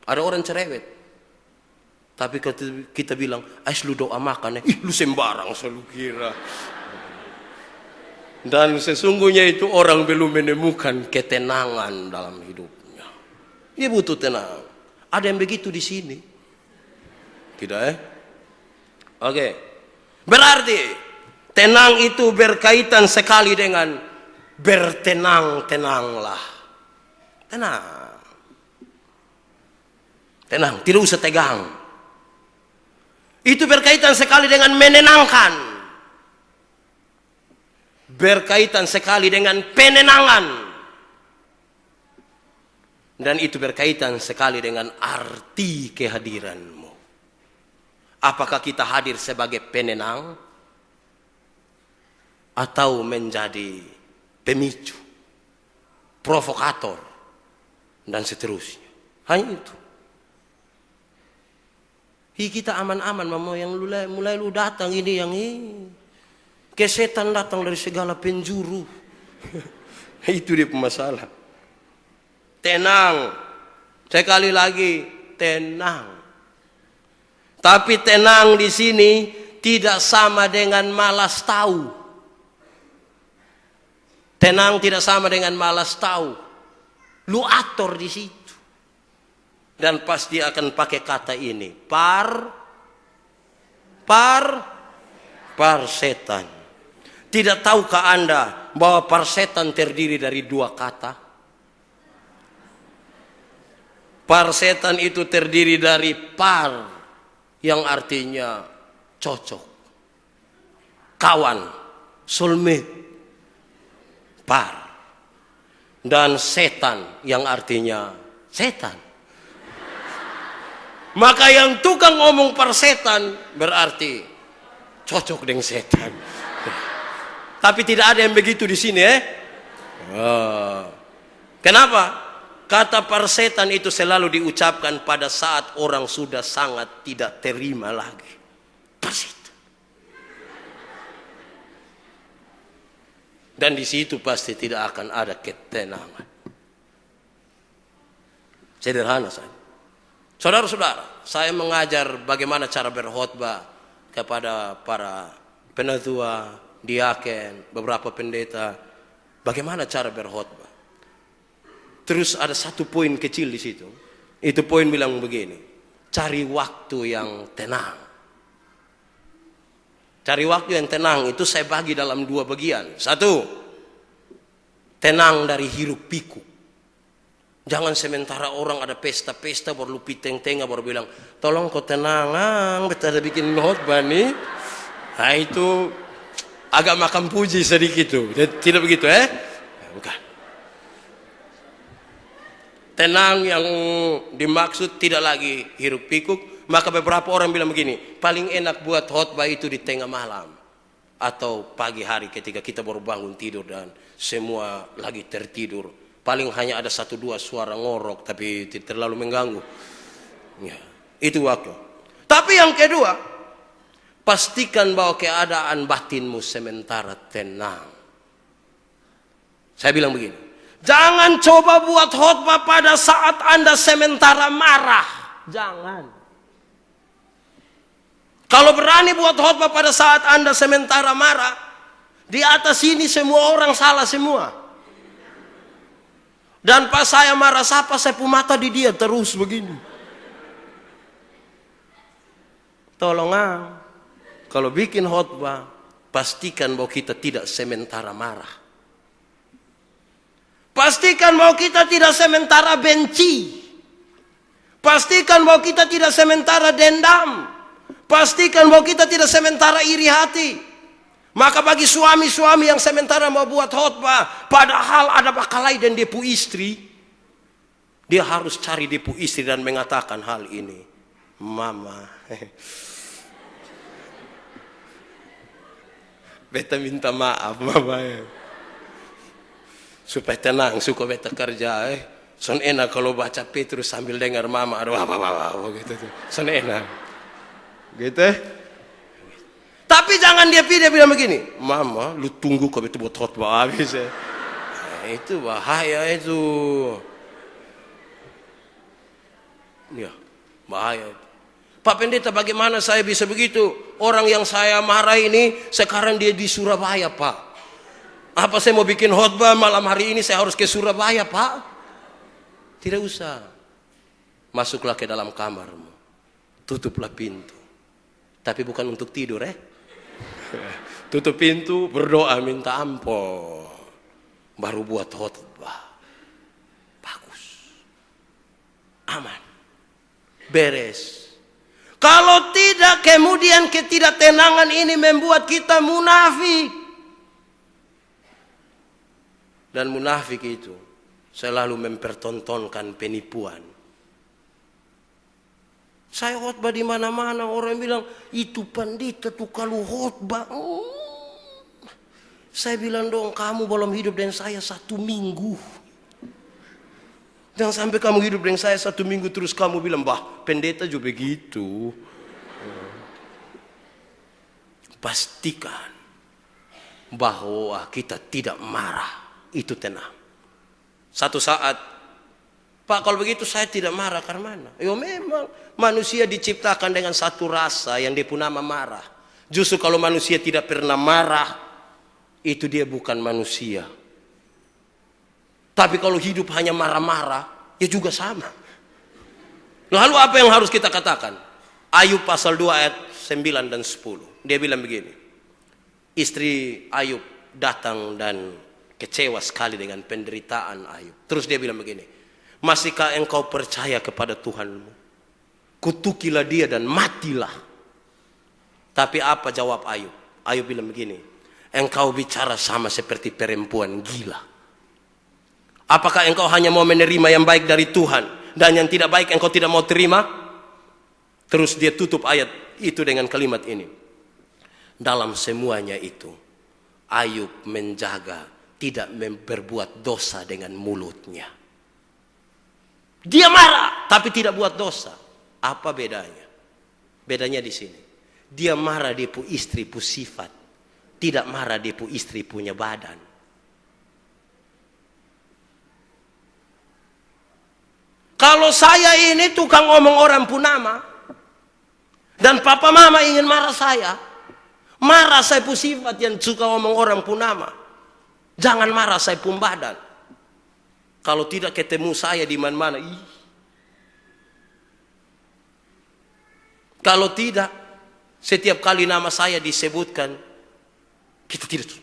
Ada orang cerewet. Tapi kita bilang, lu doa makan ya. Lu sembarang selalu kira. Dan sesungguhnya itu orang belum menemukan ketenangan dalam hidupnya. Dia butuh tenang. Ada yang begitu di sini? Tidak Oke. Berarti tenang itu berkaitan sekali dengan bertenang-tenanglah. Tenang. Tenang, tidak usah tegang. Itu berkaitan sekali dengan menenangkan. Berkaitan sekali dengan penenangan. Dan itu berkaitan sekali dengan arti kehadiranmu. Apakah kita hadir sebagai penenang? Atau menjadi pemicu, provokator, dan seterusnya. Hanya itu. Kita aman-aman, mama yang mulai lu datang ini yang ini. Kesetan datang dari segala penjuru. Itu dia pemasalah. Tenang. Sekali lagi, tenang. Tapi tenang di sini tidak sama dengan malas tahu. Tenang tidak sama dengan malas tahu. Lu atur di situ. Dan pasti akan pakai kata ini. Parsetan. Tidak tahukah Anda bahwa parsetan terdiri dari dua kata? Parsetan itu terdiri dari par, yang artinya cocok, kawan, soulmate, par. Dan setan yang artinya setan. Maka yang tukang ngomong parsetan berarti cocok dengan setan. Tapi tidak ada yang begitu di sini Kenapa? Kata parsetan itu selalu diucapkan pada saat orang sudah sangat tidak terima lagi. Parsetan. Dan di situ pasti tidak akan ada ketenangan. Sederhana saja. Saudara-saudara, saya mengajar bagaimana cara berkhotbah kepada para penatua, diaken, beberapa pendeta. Bagaimana cara berkhotbah. Terus ada satu poin kecil di situ. Itu poin bilang begini. Cari waktu yang tenang. Cari waktu yang tenang itu saya bagi dalam dua bagian. Satu, tenang dari hiruk pikuk. Jangan sementara orang ada pesta-pesta baru lu piteng-tengah baru bilang, tolong kau tenang, betul ada bikin khotbah nih. Nah itu agak makan puji sedikit tuh. Tidak begitu Bukan. Tenang yang dimaksud tidak lagi hiruk pikuk. Maka beberapa orang bilang begini, paling enak buat khotbah itu di tengah malam. Atau pagi hari ketika kita baru bangun tidur dan semua lagi tertidur. Paling hanya ada satu dua suara ngorok tapi tidak terlalu mengganggu. Ya, itu waktu. Tapi yang kedua, pastikan bahwa keadaan batinmu sementara tenang. Saya bilang begini. Jangan coba buat khotbah pada saat Anda sementara marah. Jangan. Kalau berani buat khotbah pada saat Anda sementara marah, di atas ini semua orang salah semua. Dan pas saya marah, sapa saya pun mata di dia terus begini. Tolong kalau bikin khotbah, pastikan bahwa kita tidak sementara marah. Pastikan bahwa kita tidak sementara benci. Pastikan bahwa kita tidak sementara dendam. Pastikan bahwa kita tidak sementara iri hati. Maka bagi suami-suami yang sementara mau buat khotbah, padahal ada bakal lain dan dia pu istri, dia harus cari dia pu istri dan mengatakan hal ini. Mama, beta minta maaf mama, supaya tenang, suka beta kerja. Son enak kalau baca Petrus sambil dengar mama, aduh gitu. Son enak. Gitu. Tapi jangan dia bilang begini, mama, lu tunggu kau itu buat khotbah habis ya. Nah, itu bahaya itu. Ya, bahaya. Pak Pendeta, bagaimana saya bisa begitu? Orang yang saya marah ini sekarang dia di Surabaya, Pak. Apa saya mau bikin khotbah malam hari ini saya harus ke Surabaya, Pak? Tidak usah. Masuklah ke dalam kamarmu. Tutuplah pintu. Tapi bukan untuk tidur, Tutup pintu, berdoa minta ampun. Baru buat khotbah. Bagus. Aman. Beres. Kalau tidak, kemudian ketidaktenangan ini membuat kita munafik. Dan munafik itu selalu mempertontonkan penipuan. Saya khotbah di mana-mana, orang bilang itu pendeta tuh kalau khotbah. Saya bilang dong, kamu belum hidup dengan saya 1 minggu. Jangan sampai kamu hidup dengan saya 1 minggu terus kamu bilang, bah pendeta juga begitu. Pastikan bahwa kita tidak marah, itu tenang. Satu saat, Pak kalau begitu saya tidak marah karena mana? Ya memang manusia diciptakan dengan satu rasa yang dia pun nama marah. Justru kalau manusia tidak pernah marah, itu dia bukan manusia. Tapi kalau hidup hanya marah-marah, ya juga sama. Lalu apa yang harus kita katakan? Ayub pasal 2 ayat 9 dan 10. Dia bilang begini. Istri Ayub datang dan kecewa sekali dengan penderitaan Ayub. Terus dia bilang begini. Masihkah engkau percaya kepada Tuhanmu? Kutukilah dia dan matilah. Tapi apa jawab Ayub? Ayub bilang begini. Engkau bicara sama seperti perempuan gila. Apakah engkau hanya mau menerima yang baik dari Tuhan dan yang tidak baik engkau tidak mau terima? Terus dia tutup ayat itu dengan kalimat ini. Dalam semuanya itu, Ayub menjaga tidak berbuat dosa dengan mulutnya. Dia marah tapi tidak buat dosa. Apa bedanya? Bedanya di sini. Dia marah dia pu istri pu sifat. Tidak marah dia pu istri punya badan. Kalau saya ini tukang ngomong orang pun nama, dan papa mama ingin marah saya pu sifat yang suka ngomong orang pun nama. Jangan marah saya pun badan. Kalau tidak ketemu saya di mana-mana, kalau tidak, setiap kali nama saya disebutkan, kita tidak.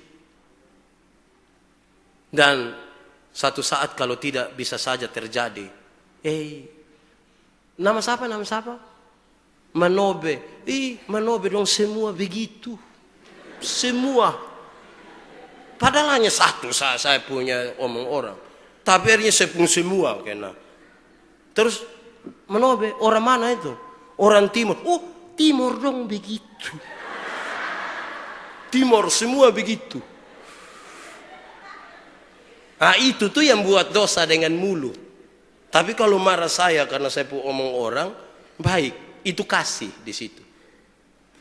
Dan satu saat kalau tidak bisa saja terjadi, nama siapa? Nama siapa? Manobe. Manobe dong semua begitu. Semua. Padahal hanya satu saya punya omong orang. Tapi akhirnya saya pun semua kena. Terus Manobe, orang mana itu? Orang Timur. Oh, Timur dong begitu. Timur semua begitu. Nah itu tuh yang buat dosa dengan mulut. Tapi kalau marah saya karena saya pun omong orang, baik, itu kasih di situ.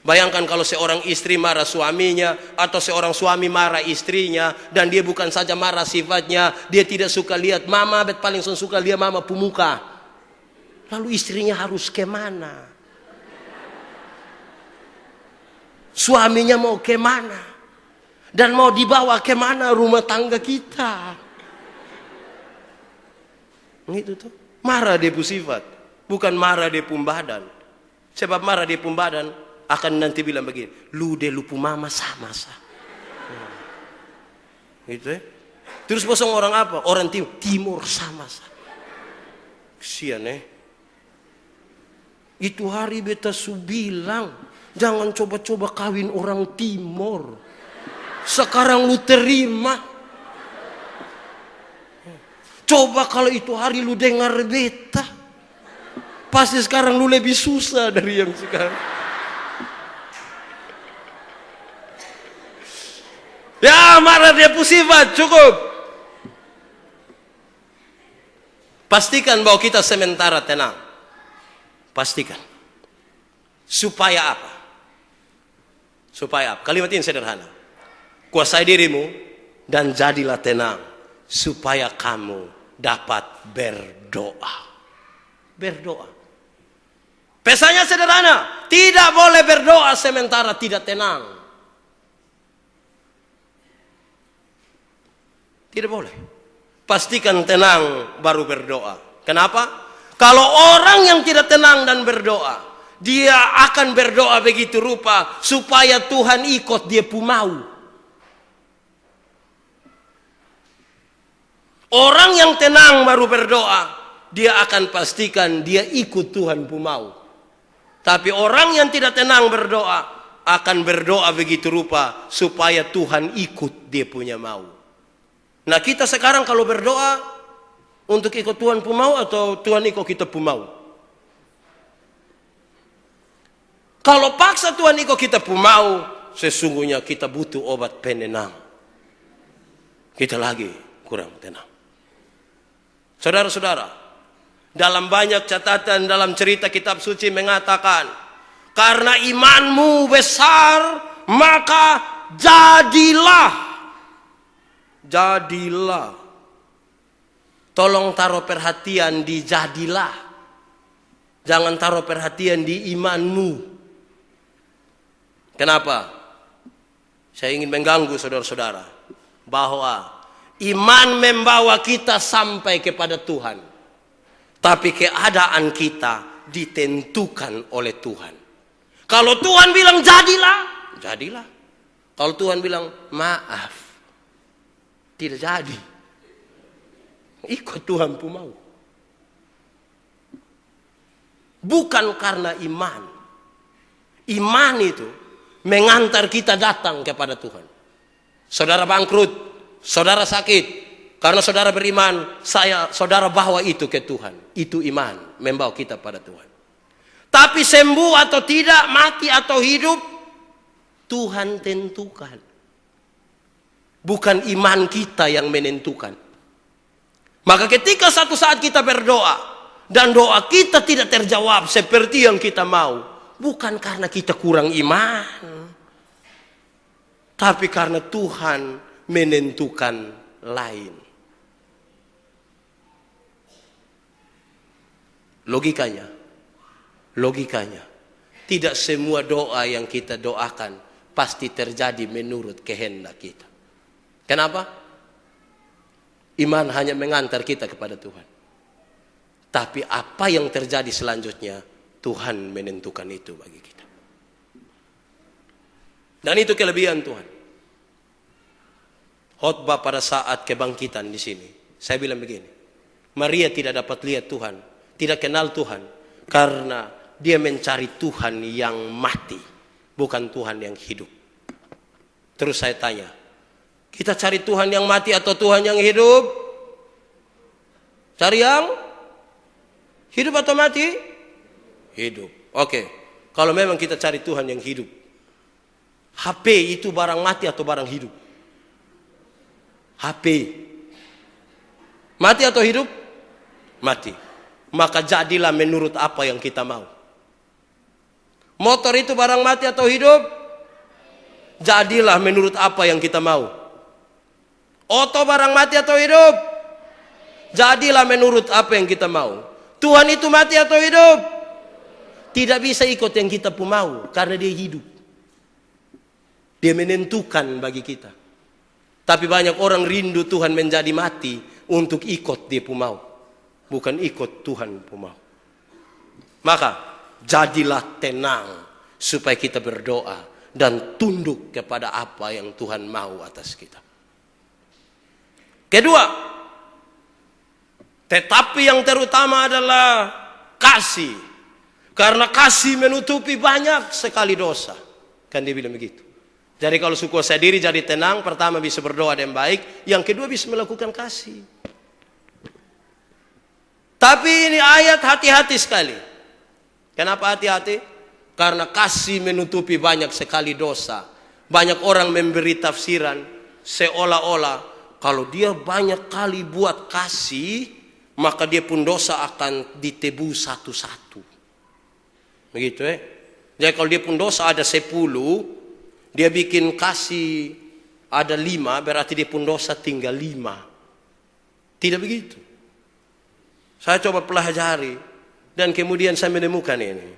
Bayangkan kalau seorang istri marah suaminya atau seorang suami marah istrinya dan dia bukan saja marah sifatnya, dia tidak suka lihat mama, bet paling suka lihat mama pemuka. Lalu istrinya harus kemana? suaminya mau kemana, dan mau dibawa kemana rumah tangga kita. Gitu tuh. Marah dia pu sifat, bukan marah dia pu badan. Sebab marah dia pu badan akan nanti bilang begini, lu de lupu mama sama sa. Gitu ya. Terus bosong orang apa? Orang timur sama sa. Kesian Itu hari beta su bilang, jangan coba-coba kawin orang timur. Sekarang lu terima. Coba kalau itu hari lu dengar beta, pasti sekarang lu lebih susah dari yang sekarang. Ya, marah dia pusifat, cukup. Pastikan bahwa kita sementara tenang. Pastikan. Supaya apa? Supaya apa? Kalimat ini sederhana. Kuasai dirimu dan jadilah tenang. Supaya kamu dapat berdoa. Berdoa. Pesannya sederhana. Tidak boleh berdoa sementara tidak tenang. Tidak boleh. Pastikan tenang baru berdoa. Kenapa? Kalau orang yang tidak tenang dan berdoa, dia akan berdoa begitu rupa supaya Tuhan ikut dia pu mau. Orang yang tenang baru berdoa, dia akan pastikan dia ikut Tuhan pu mau. Tapi orang yang tidak tenang berdoa, akan berdoa begitu rupa supaya Tuhan ikut dia punya mau. Nah, kita sekarang kalau berdoa untuk ikut Tuhan pu mau atau Tuhan ikut kita pu mau? Kalau paksa Tuhan ikut kita pu mau, sesungguhnya kita butuh obat penenang. Kita lagi kurang tenang. Saudara-saudara, dalam banyak catatan dalam cerita kitab suci mengatakan, karena imanmu besar, maka jadilah. Jadilah. Tolong taruh perhatian di jadilah. Jangan taruh perhatian di imanmu. Kenapa? Saya ingin mengganggu saudara-saudara bahwa iman membawa kita sampai kepada Tuhan. Tapi keadaan kita ditentukan oleh Tuhan. Kalau Tuhan bilang jadilah, jadilah. Kalau Tuhan bilang maaf, tidak jadi. Ikut Tuhan pu mau. Bukan karena iman. Iman itu mengantar kita datang kepada Tuhan. Saudara bangkrut, saudara sakit, karena saudara beriman, saudara bawa itu ke Tuhan. Itu iman, membawa kita pada Tuhan. Tapi sembuh atau tidak, mati atau hidup, Tuhan tentukan. Bukan iman kita yang menentukan. Maka ketika satu saat kita berdoa dan doa kita tidak terjawab seperti yang kita mau, bukan karena kita kurang iman, tapi karena Tuhan menentukan lain. Logikanya, tidak semua doa yang kita doakan pasti terjadi menurut kehendak kita. Kenapa? Iman hanya mengantar kita kepada Tuhan. Tapi apa yang terjadi selanjutnya, Tuhan menentukan itu bagi kita. Dan itu kelebihan Tuhan. Khotbah pada saat kebangkitan di sini, saya bilang begini, Maria tidak dapat lihat Tuhan, tidak kenal Tuhan, karena dia mencari Tuhan yang mati, bukan Tuhan yang hidup. Terus saya tanya, kita cari Tuhan yang mati atau Tuhan yang hidup? Cari yang hidup atau mati? Hidup. Oke. Kalau memang kita cari Tuhan yang hidup, HP itu barang mati atau barang hidup? HP. Mati atau hidup? Mati. Maka jadilah menurut apa yang kita mau. Motor itu barang mati atau hidup? Jadilah menurut apa yang kita mau. Oto barang mati atau hidup? Jadilah menurut apa yang kita mau. Tuhan itu mati atau hidup? Tidak bisa ikut yang kita pun mau, karena dia hidup. Dia menentukan bagi kita. Tapi banyak orang rindu Tuhan menjadi mati untuk ikut dia pun mau. Bukan ikut Tuhan pun mau. Maka jadilah tenang supaya kita berdoa dan tunduk kepada apa yang Tuhan mau atas kita. Kedua, tetapi yang terutama adalah kasih. Karena kasih menutupi banyak sekali dosa. Kan dia bilang begitu. Jadi kalau suku kuasa diri jadi tenang, pertama bisa berdoa dengan baik, yang kedua bisa melakukan kasih. Tapi ini ayat hati-hati sekali. Kenapa hati-hati? Karena kasih menutupi banyak sekali dosa. Banyak orang memberi tafsiran seolah-olah kalau dia banyak kali buat kasih, maka dia pun dosa akan ditebus satu-satu. Begitu ya. Jadi kalau dia pun dosa ada 10, dia bikin kasih ada 5, berarti dia pun dosa tinggal 5. Tidak begitu. Saya coba pelajari dan kemudian saya menemukan ini.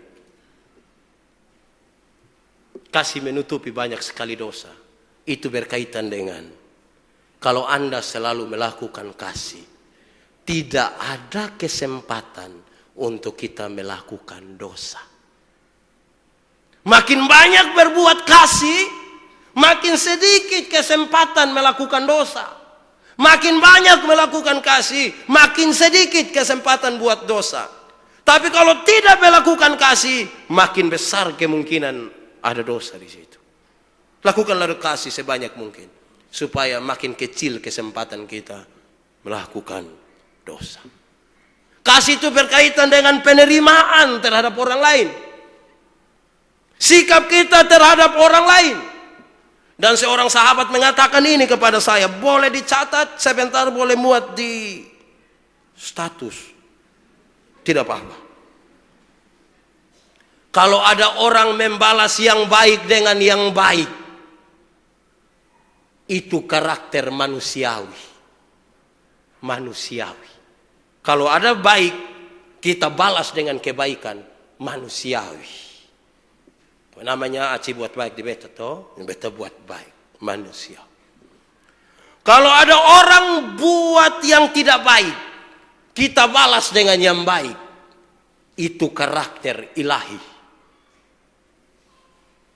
Kasih menutupi banyak sekali dosa. Itu berkaitan dengan kalau Anda selalu melakukan kasih, tidak ada kesempatan untuk kita melakukan dosa. Makin banyak berbuat kasih, makin sedikit kesempatan melakukan dosa. Makin banyak melakukan kasih, makin sedikit kesempatan buat dosa. Tapi kalau tidak melakukan kasih, makin besar kemungkinan ada dosa di situ. Lakukanlah kasih sebanyak mungkin, supaya makin kecil kesempatan kita melakukan dosa. Kasih itu berkaitan dengan penerimaan terhadap orang lain. Sikap kita terhadap orang lain. Dan seorang sahabat mengatakan ini kepada saya, boleh dicatat, sebentar boleh muat di status. Tidak apa-apa. Kalau ada orang membalas yang baik dengan yang baik, itu karakter manusiawi. Manusiawi. Kalau ada baik, kita balas dengan kebaikan manusiawi. Namanya aci buat baik di beta toh, beta buat baik manusia. Kalau ada orang buat yang tidak baik, kita balas dengan yang baik. Itu karakter ilahi.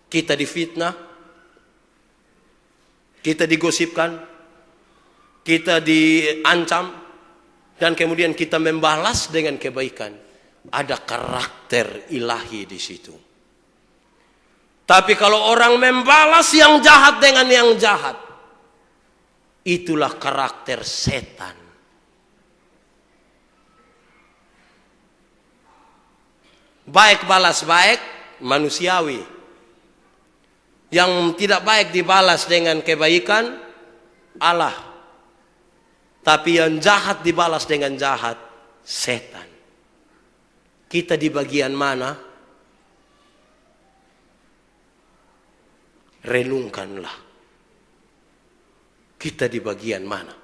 Kita difitnah, kita digosipkan, kita diancam, dan kemudian kita membalas dengan kebaikan. Ada karakter ilahi di situ. Tapi kalau orang membalas yang jahat dengan yang jahat, itulah karakter setan. Baik balas baik, manusiawi. Yang tidak baik dibalas dengan kebaikan, Allah. Tapi yang jahat dibalas dengan jahat, setan. Kita di bagian mana? Renungkanlah. Kita di bagian mana?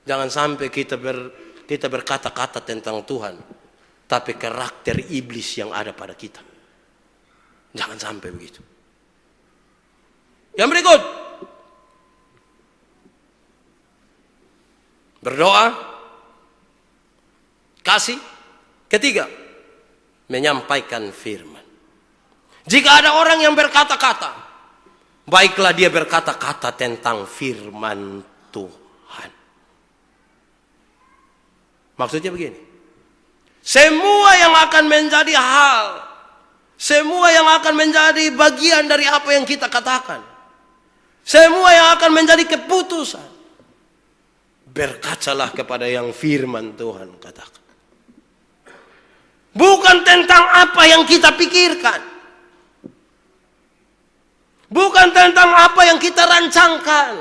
Jangan sampai kita berkata-kata tentang Tuhan, tapi karakter iblis yang ada pada kita. Jangan sampai begitu. Yang berikut, berdoa, kasih. Ketiga, menyampaikan firman. Jika ada orang yang berkata-kata, baiklah dia berkata-kata tentang firman Tuhan. Maksudnya begini, semua yang akan menjadi hal, semua yang akan menjadi bagian dari apa yang kita katakan, semua yang akan menjadi keputusan, berkacalah kepada yang firman Tuhan katakan. Bukan tentang apa yang kita pikirkan, bukan tentang apa yang kita rancangkan,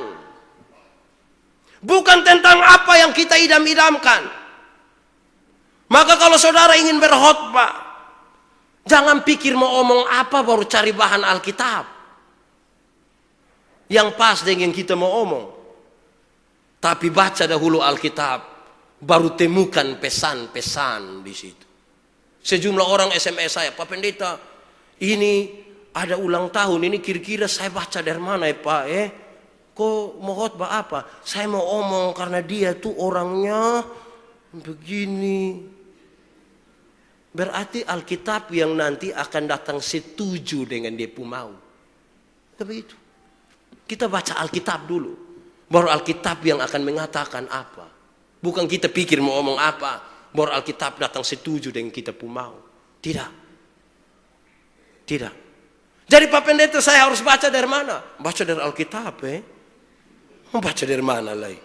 bukan tentang apa yang kita idam-idamkan. Maka kalau saudara ingin berkhotbah, jangan pikir mau omong apa baru cari bahan Alkitab yang pas dengan kita mau omong. Tapi baca dahulu Alkitab, baru temukan pesan-pesan di situ. Sejumlah orang SMS saya, Pak Pendeta, ini ada ulang tahun ini, kira-kira saya baca dari mana ya Pak? Kok mau khotbah apa? Saya mau omong karena dia tuh orangnya begini. Berarti Alkitab yang nanti akan datang setuju dengan dia pun mau. Begitu. Kita baca Alkitab dulu. Baru Alkitab yang akan mengatakan apa. Bukan kita pikir mau omong apa. Baru Alkitab datang setuju dengan kita pun mau. Tidak. Tidak. Jadi Pak Pendeta, saya harus baca dari mana? Baca dari Alkitab Baca dari mana lagi?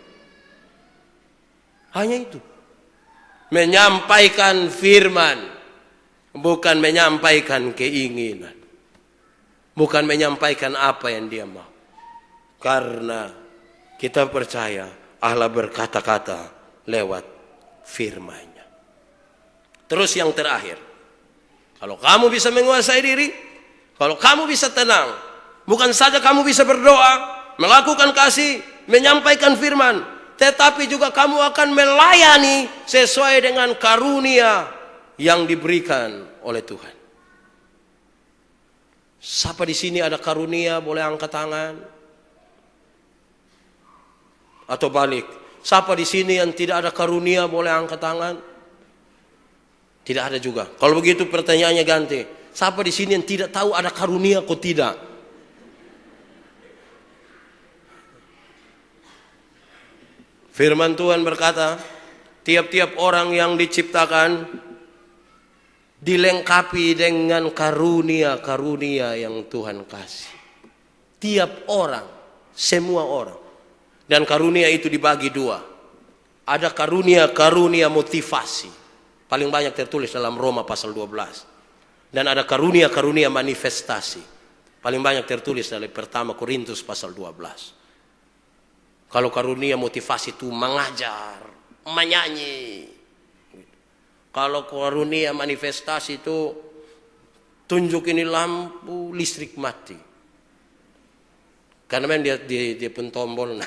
Hanya itu. Menyampaikan firman. Bukan menyampaikan keinginan. Bukan menyampaikan apa yang dia mau. Karena kita percaya Allah berkata-kata lewat firman-Nya. Terus yang terakhir. Kalau kamu bisa menguasai diri. Kalau kamu bisa tenang. Bukan saja kamu bisa berdoa. Melakukan kasih. Menyampaikan firman. Tetapi juga kamu akan melayani sesuai dengan karunia yang diberikan oleh Tuhan. Siapa di sini ada karunia boleh angkat tangan? Atau balik, siapa di sini yang tidak ada karunia boleh angkat tangan? Tidak ada juga. Kalau begitu pertanyaannya ganti. Siapa di sini yang tidak tahu ada karunia kok tidak? Firman Tuhan berkata, tiap-tiap orang yang diciptakan dilengkapi dengan karunia-karunia yang Tuhan kasih. Tiap orang, semua orang. Dan karunia itu dibagi dua. Ada karunia-karunia motivasi. Paling banyak tertulis dalam Roma pasal 12. Dan ada karunia-karunia manifestasi. Paling banyak tertulis dalam pertama Korintus pasal 12. Kalau karunia motivasi itu mengajar, menyanyi. Kalau karunia manifestasi itu tunjuk ini lampu listrik mati. Karena memang dia pun tombol.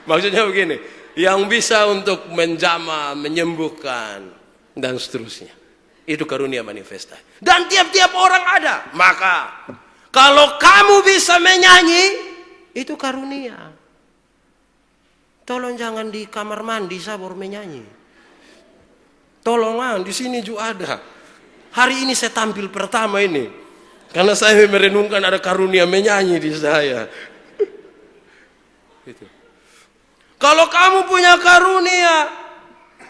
Maksudnya begini, yang bisa untuk menjamah, menyembuhkan dan seterusnya. Itu karunia manifestasi. Dan tiap-tiap orang ada. Maka kalau kamu bisa menyanyi, itu karunia. Tolong jangan di kamar mandi saya baru menyanyi. Tolongan di sini juga ada. Hari ini saya tampil pertama ini. Karena saya merenungkan ada karunia menyanyi di saya. Gitu. Kalau kamu punya karunia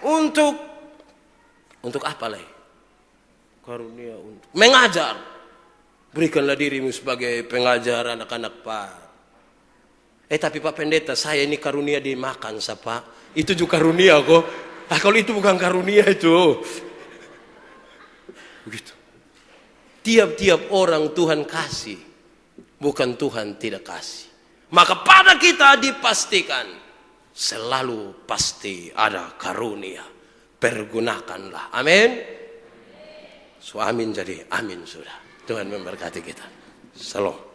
untuk apa lagi? Karunia untuk mengajar. Berikanlah dirimu sebagai pengajar anak-anak Pak. Tapi Pak Pendeta, saya ini karunia dimakan, Pak. Itu juga karunia kok. Kalau itu bukan karunia itu. Begitu. Tiap-tiap orang Tuhan kasih. Bukan Tuhan tidak kasih. Maka pada kita dipastikan. Selalu pasti ada karunia. Pergunakanlah. Amin. So amin jadi amin sudah. Tuhan memberkati kita. Salam.